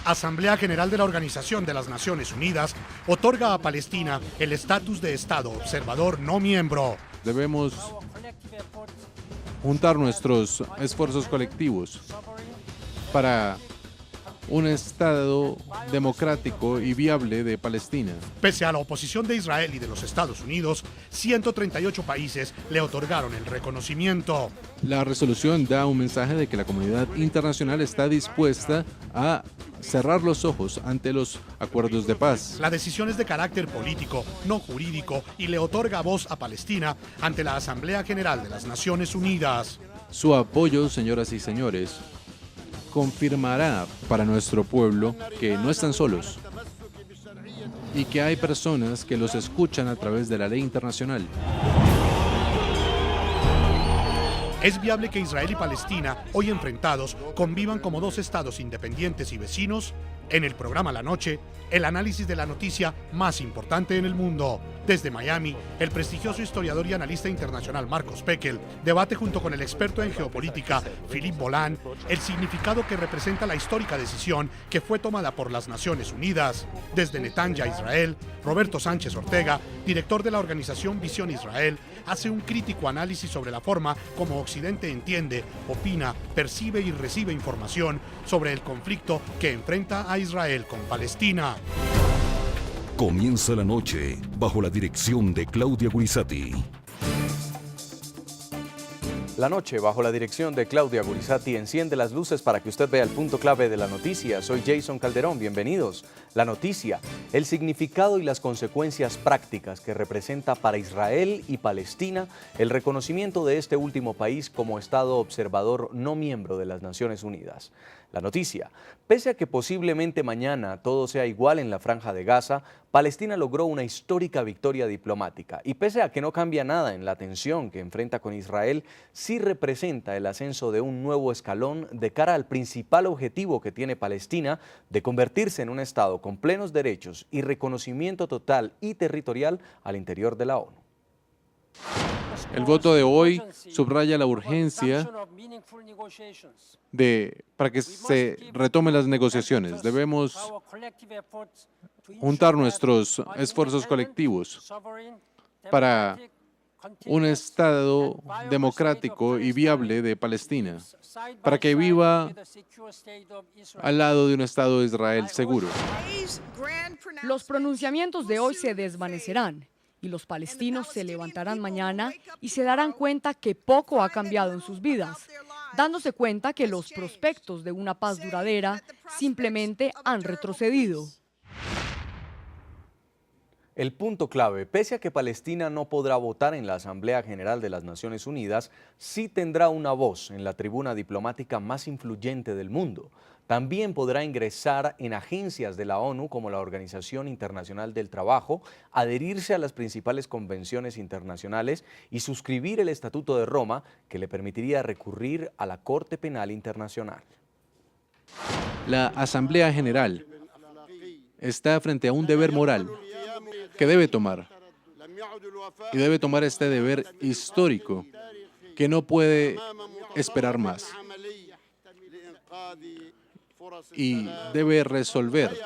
Asamblea General de la Organización de las Naciones Unidas otorga a Palestina el estatus de Estado observador no miembro. Debemos juntar nuestros esfuerzos colectivos para un Estado democrático y viable de Palestina. Pese a la oposición de Israel y de los Estados Unidos, 138 países le otorgaron el reconocimiento. La resolución da un mensaje de que la comunidad internacional está dispuesta a cerrar los ojos ante los acuerdos de paz. La decisión es de carácter político, no jurídico, y le otorga voz a Palestina ante la Asamblea General de las Naciones Unidas. Su apoyo, señoras y señores, confirmará para nuestro pueblo que no están solos y que hay personas que los escuchan a través de la ley internacional. Es viable que Israel y Palestina, hoy enfrentados, convivan como dos estados independientes y vecinos. En el programa La Noche, el análisis de la noticia más importante en el mundo. Desde Miami, el prestigioso historiador y analista internacional Marcos Pekel debate junto con el experto en geopolítica Philippe Bolan el significado que representa la histórica decisión que fue tomada por las Naciones Unidas. Desde Netanya, Israel, Roberto Sánchez Ortega, director de la organización Visión Israel, hace un crítico análisis sobre la forma como Occidente entiende, opina, percibe y recibe información sobre el conflicto que enfrenta a Israel con Palestina. Comienza la noche bajo la dirección de Claudia Gurizati. La noche, bajo la dirección de Claudia Gurizati, enciende las luces para que usted vea el punto clave de la noticia. Soy Jason Calderón, bienvenidos. La noticia, el significado y las consecuencias prácticas que representa para Israel y Palestina el reconocimiento de este último país como Estado observador no miembro de las Naciones Unidas. La noticia, pese a que posiblemente mañana todo sea igual en la Franja de Gaza, Palestina logró una histórica victoria diplomática y pese a que no cambia nada en la tensión que enfrenta con Israel, sí representa el ascenso de un nuevo escalón de cara al principal objetivo que tiene Palestina de convertirse en un Estado con plenos derechos y reconocimiento total y territorial al interior de la ONU. El voto de hoy subraya la urgencia para que se retomen las negociaciones. Debemos juntar nuestros esfuerzos colectivos para un Estado democrático y viable de Palestina, para que viva al lado de un Estado de Israel seguro. Los pronunciamientos de hoy se desvanecerán y los palestinos se levantarán mañana y se darán cuenta que poco ha cambiado en sus vidas, dándose cuenta que los prospectos de una paz duradera simplemente han retrocedido. El punto clave, pese a que Palestina no podrá votar en la Asamblea General de las Naciones Unidas, sí tendrá una voz en la tribuna diplomática más influyente del mundo. También podrá ingresar en agencias de la ONU como la Organización Internacional del Trabajo, adherirse a las principales convenciones internacionales y suscribir el Estatuto de Roma, que le permitiría recurrir a la Corte Penal Internacional. La Asamblea General está frente a un deber moral que debe tomar. Y debe tomar este deber histórico que no puede esperar más. Y debe resolver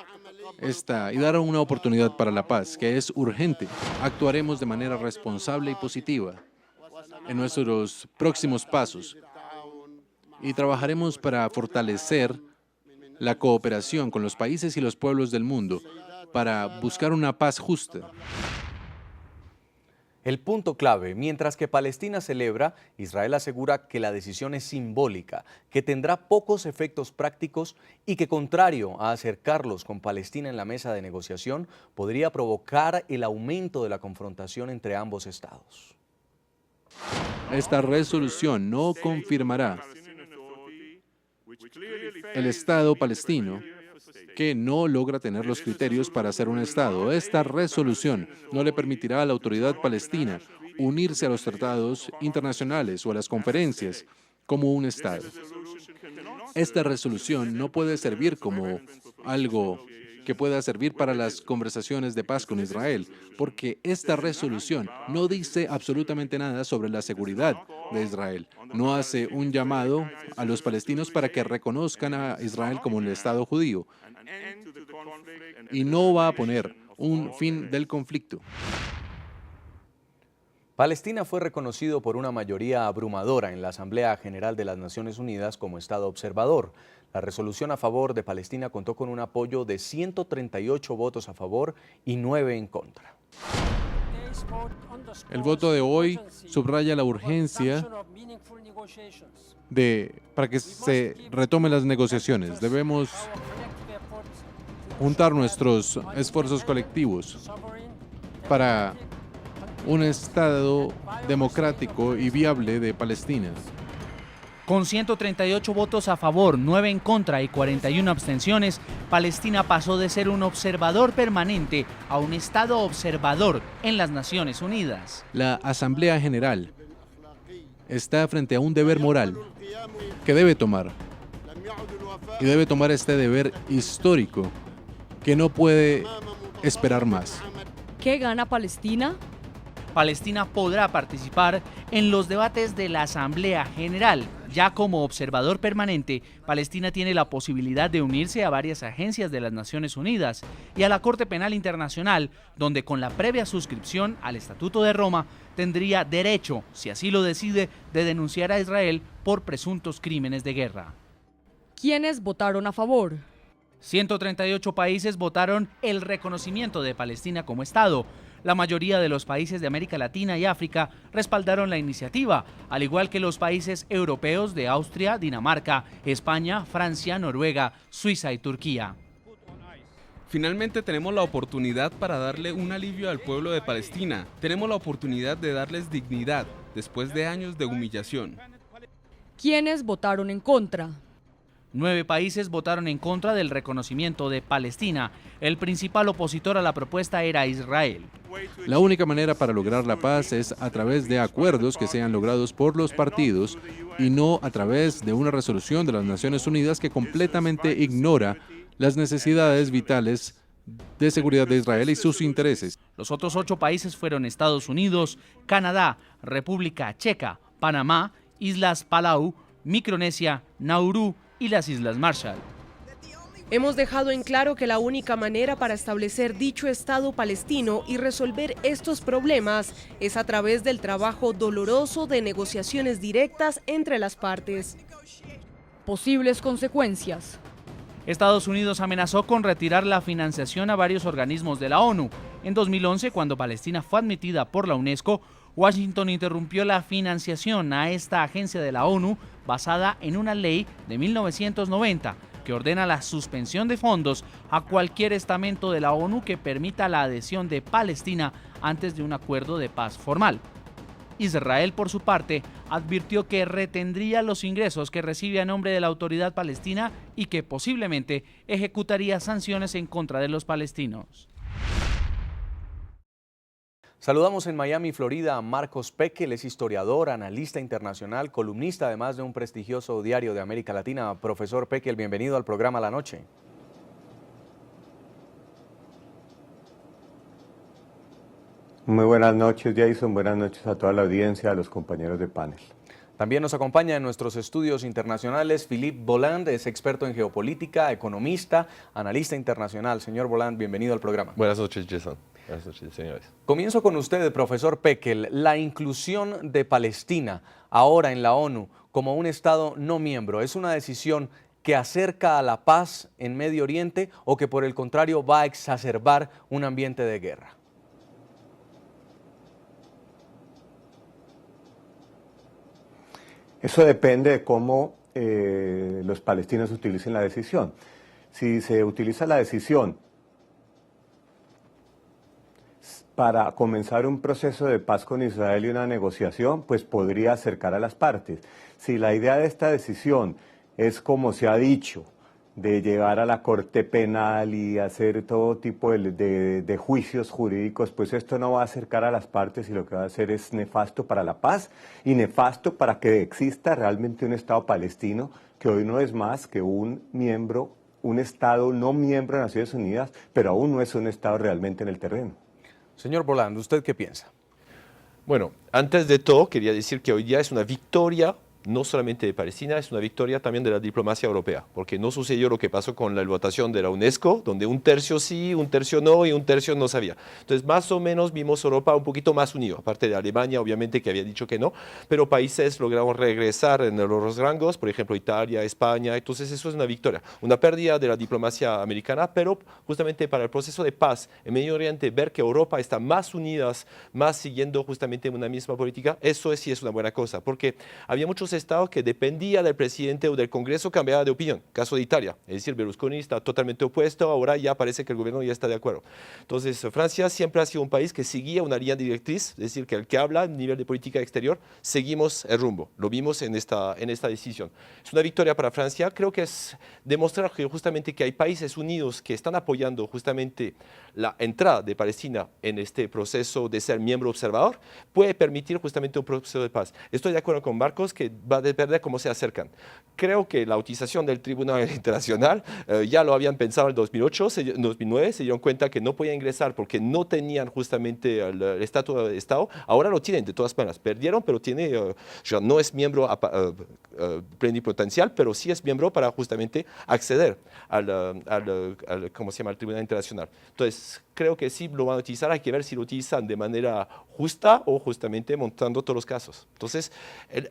y dar una oportunidad para la paz, que es urgente. Actuaremos de manera responsable y positiva en nuestros próximos pasos y trabajaremos para fortalecer la cooperación con los países y los pueblos del mundo para buscar una paz justa. El punto clave, mientras que Palestina celebra, Israel asegura que la decisión es simbólica, que tendrá pocos efectos prácticos y que, contrario a acercarlos con Palestina en la mesa de negociación, podría provocar el aumento de la confrontación entre ambos estados. Esta resolución no confirmará el Estado palestino que no logra tener los criterios para ser un Estado. Esta resolución no le permitirá a la autoridad palestina unirse a los tratados internacionales o a las conferencias como un Estado. Esta resolución no puede servir como algo que pueda servir para las conversaciones de paz con Israel, porque esta resolución no dice absolutamente nada sobre la seguridad de Israel. No hace un llamado a los palestinos para que reconozcan a Israel como el Estado judío y no va a poner un fin del conflicto. Palestina fue reconocido por una mayoría abrumadora en la Asamblea General de las Naciones Unidas como Estado observador. La resolución a favor de Palestina contó con un apoyo de 138 votos a favor y 9 en contra. El voto de hoy subraya la urgencia para que se retomen las negociaciones. Debemos juntar nuestros esfuerzos colectivos para un Estado democrático y viable de Palestina. Con 138 votos a favor, 9 en contra y 41 abstenciones, Palestina pasó de ser un observador permanente a un Estado observador en las Naciones Unidas. La Asamblea General está frente a un deber moral que debe tomar. Y debe tomar este deber histórico que no puede esperar más. ¿Qué gana Palestina? Palestina podrá participar en los debates de la Asamblea General. Ya como observador permanente, Palestina tiene la posibilidad de unirse a varias agencias de las Naciones Unidas y a la Corte Penal Internacional, donde con la previa suscripción al Estatuto de Roma tendría derecho, si así lo decide, de denunciar a Israel por presuntos crímenes de guerra. ¿Quiénes votaron a favor? 138 países votaron el reconocimiento de Palestina como Estado. La mayoría de los países de América Latina y África respaldaron la iniciativa, al igual que los países europeos de Austria, Dinamarca, España, Francia, Noruega, Suiza y Turquía. Finalmente tenemos la oportunidad para darle un alivio al pueblo de Palestina. Tenemos la oportunidad de darles dignidad después de años de humillación. ¿Quiénes votaron en contra? 9 países votaron en contra del reconocimiento de Palestina. El principal opositor a la propuesta era Israel. La única manera para lograr la paz es a través de acuerdos que sean logrados por los partidos y no a través de una resolución de las Naciones Unidas que completamente ignora las necesidades vitales de seguridad de Israel y sus intereses. Los otros 8 países fueron Estados Unidos, Canadá, República Checa, Panamá, Islas Palau, Micronesia, Nauru y las Islas Marshall. Hemos dejado en claro que la única manera para establecer dicho Estado palestino y resolver estos problemas es a través del trabajo doloroso de negociaciones directas entre las partes. Posibles consecuencias. Estados Unidos amenazó con retirar la financiación a varios organismos de la ONU. En 2011, cuando Palestina fue admitida por la UNESCO, Washington interrumpió la financiación a esta agencia de la ONU basada en una ley de 1990 que ordena la suspensión de fondos a cualquier estamento de la ONU que permita la adhesión de Palestina antes de un acuerdo de paz formal. Israel, por su parte, advirtió que retendría los ingresos que recibe a nombre de la autoridad palestina y que posiblemente ejecutaría sanciones en contra de los palestinos. Saludamos en Miami, Florida, a Marcos Peque. Él es historiador, analista internacional, columnista además de un prestigioso diario de América Latina. Profesor Peque, bienvenido al programa La Noche. Muy buenas noches, Jason. Buenas noches a toda la audiencia, a los compañeros de panel. También nos acompaña en nuestros estudios internacionales Philippe Boland, es experto en geopolítica, economista, analista internacional. Señor Boland, bienvenido al programa. Buenas noches, Jason. Buenas noches, señores. Comienzo con usted, profesor Pekel. La inclusión de Palestina ahora en la ONU como un Estado no miembro, ¿es una decisión que acerca a la paz en Medio Oriente o que por el contrario va a exacerbar un ambiente de guerra? Eso depende de cómo los palestinos utilicen la decisión. Si se utiliza la decisión para comenzar un proceso de paz con Israel y una negociación, pues podría acercar a las partes. Si la idea de esta decisión es, como se ha dicho, de llegar a la Corte Penal y hacer todo tipo de juicios jurídicos, pues esto no va a acercar a las partes y lo que va a hacer es nefasto para la paz y nefasto para que exista realmente un Estado palestino que hoy no es más que un miembro un Estado no miembro de Naciones Unidas, pero aún no es un Estado realmente en el terreno. Señor Boland, ¿usted qué piensa? Bueno, antes de todo quería decir que hoy día es una victoria no solamente de Palestina, es una victoria también de la diplomacia europea, porque no sucedió lo que pasó con la votación de la UNESCO, donde un tercio sí, un tercio no y un tercio no sabía. Entonces, más o menos vimos Europa un poquito más unido, aparte de Alemania, obviamente, que había dicho que no, pero países lograron regresar en los rangos, por ejemplo, Italia, España, entonces eso es una victoria. Una pérdida de la diplomacia americana, pero justamente para el proceso de paz en Medio Oriente, ver que Europa está más unidas, más siguiendo justamente una misma política, eso sí es una buena cosa, porque había muchos estados que dependía del presidente o del Congreso cambiaba de opinión. Caso de Italia, es decir, Berlusconi está totalmente opuesto, ahora ya parece que el gobierno ya está de acuerdo. Entonces, Francia siempre ha sido un país que seguía una línea directriz, es decir, que el que habla a nivel de política exterior, seguimos el rumbo. Lo vimos en esta decisión. Es una victoria para Francia, creo que es demostrar que justamente que hay países unidos que están apoyando justamente la entrada de Palestina en este proceso de ser miembro observador, puede permitir justamente un proceso de paz. Estoy de acuerdo con Marcos que va a depender cómo se acercan. Creo que la utilización del Tribunal Internacional ya lo habían pensado en 2008, en 2009, se dieron cuenta que no podían ingresar porque no tenían justamente el estatus de Estado. Ahora lo tienen de todas maneras. Perdieron, pero tiene, ya no es miembro plenipotencial, pero sí es miembro para justamente acceder ¿cómo se llama?, al Tribunal Internacional. Entonces, creo que sí lo van a utilizar, hay que ver si lo utilizan de manera justa o justamente montando todos los casos. Entonces,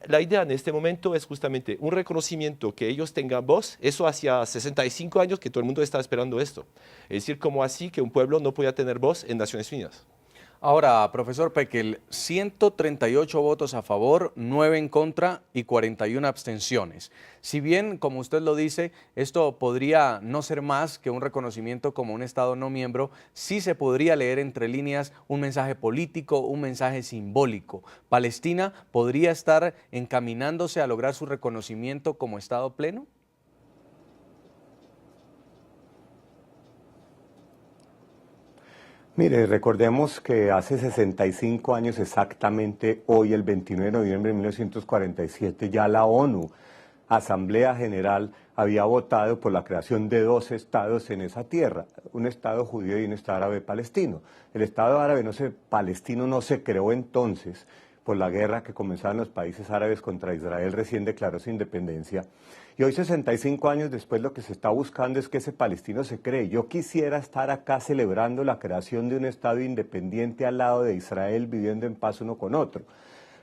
la idea en este momento es justamente un reconocimiento, que ellos tengan voz. Eso hacía 65 años que todo el mundo está esperando esto. Es decir, como así que un pueblo no podía tener voz en Naciones Unidas. Ahora, profesor Pekel, 138 votos a favor, 9 en contra y 41 abstenciones. Si bien, como usted lo dice, esto podría no ser más que un reconocimiento como un Estado no miembro, sí se podría leer entre líneas un mensaje político, un mensaje simbólico. ¿Palestina podría estar encaminándose a lograr su reconocimiento como Estado pleno? Mire, recordemos que hace 65 años exactamente, hoy el 29 de noviembre de 1947, ya la ONU, Asamblea General, había votado por la creación de 2 estados en esa tierra, un estado judío y un estado árabe palestino. El estado árabe palestino no se creó entonces por la guerra que comenzaron los países árabes contra Israel, recién declaró su independencia. Y hoy, 65 años después, lo que se está buscando es que ese palestino se cree. Yo quisiera estar acá celebrando la creación de un Estado independiente al lado de Israel, viviendo en paz uno con otro.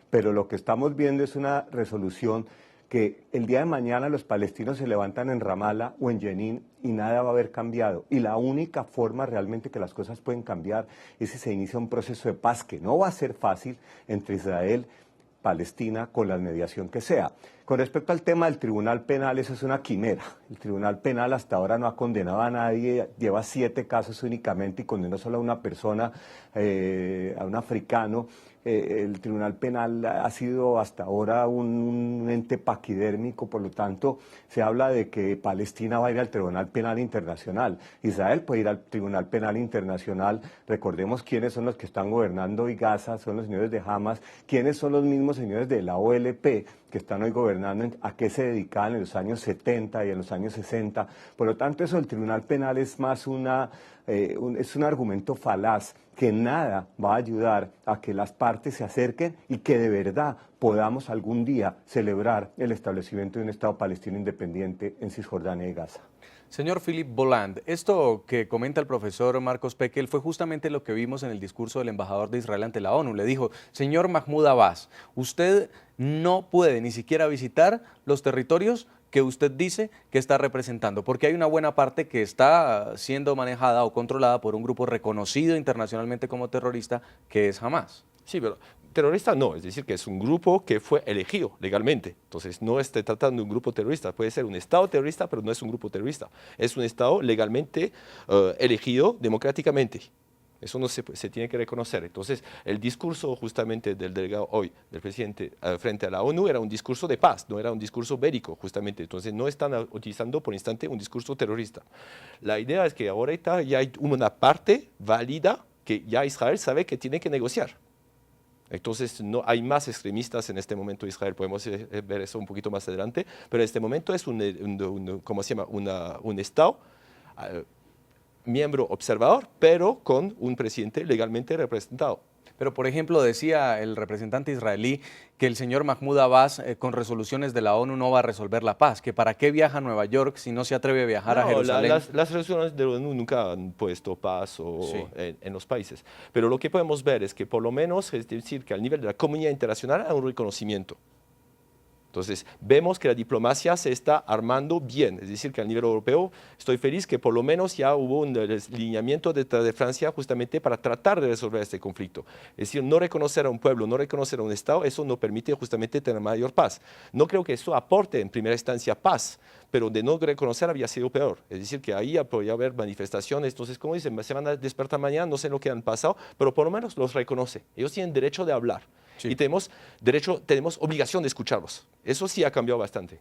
Pero lo que estamos viendo es una resolución que el día de mañana los palestinos se levantan en Ramallah o en Jenin y nada va a haber cambiado. Y la única forma realmente que las cosas pueden cambiar es si se inicia un proceso de paz que no va a ser fácil entre Israel y Palestina con la mediación que sea. Con respecto al tema del Tribunal Penal, eso es una quimera. El Tribunal Penal hasta ahora no ha condenado a nadie, lleva 7 casos únicamente y condenó solo a una persona, a un africano. El Tribunal Penal ha sido hasta ahora un ente paquidérmico, por lo tanto se habla de que Palestina va a ir al Tribunal Penal Internacional, Israel puede ir al Tribunal Penal Internacional. Recordemos quiénes son los que están gobernando hoy Gaza, son los señores de Hamas, quiénes son los mismos señores de la OLP que están hoy gobernando, a qué se dedicaban en los años 70 y en los años 60. Por lo tanto, eso del Tribunal Penal es más es un argumento falaz que nada va a ayudar a que las partes se acerquen y que de verdad podamos algún día celebrar el establecimiento de un Estado palestino independiente en Cisjordania y Gaza. Señor Philip Boland, esto que comenta el profesor Marcos Pekel fue justamente lo que vimos en el discurso del embajador de Israel ante la ONU. Le dijo, señor Mahmoud Abbas, usted no puede ni siquiera visitar los territorios que usted dice que está representando, porque hay una buena parte que está siendo manejada o controlada por un grupo reconocido internacionalmente como terrorista, que es Hamas. Sí, pero terrorista no, es decir, que es un grupo que fue elegido legalmente. Entonces, no está tratando de un grupo terrorista. Puede ser un Estado terrorista, pero no es un grupo terrorista. Es un Estado legalmente elegido democráticamente. Eso no se tiene que reconocer. Entonces, el discurso justamente del delegado hoy, del presidente frente a la ONU, era un discurso de paz, no era un discurso bélico, justamente. Entonces, no están utilizando por instante un discurso terrorista. La idea es que ahorita ya hay una parte válida que ya Israel sabe que tiene que negociar. Entonces no hay más extremistas en este momento en Israel, podemos ver eso un poquito más adelante, pero en este momento es ¿cómo se llama? Un Estado miembro observador, pero con un presidente legalmente representado. Pero, por ejemplo, decía el representante israelí que el señor Mahmoud Abbas con resoluciones de la ONU no va a resolver la paz, que para qué viaja a Nueva York si no se atreve a viajar a Jerusalén. Las resoluciones de la ONU nunca han puesto paz en los países, pero lo que podemos ver es que por lo menos, es decir, que al nivel de la comunidad internacional hay un reconocimiento. Entonces, vemos que la diplomacia se está armando bien, es decir, que a nivel europeo estoy feliz que por lo menos ya hubo un alineamiento detrás de Francia justamente para tratar de resolver este conflicto. Es decir, no reconocer a un pueblo, no reconocer a un Estado, eso no permite justamente tener mayor paz. No creo que eso aporte en primera instancia paz, pero de no reconocer había sido peor. Es decir, que ahí podría haber manifestaciones, entonces, como dicen, se van a despertar mañana, no sé lo que han pasado, pero por lo menos los reconoce. Ellos tienen derecho de hablar. Sí. Y tenemos obligación de escucharlos. Eso sí ha cambiado bastante.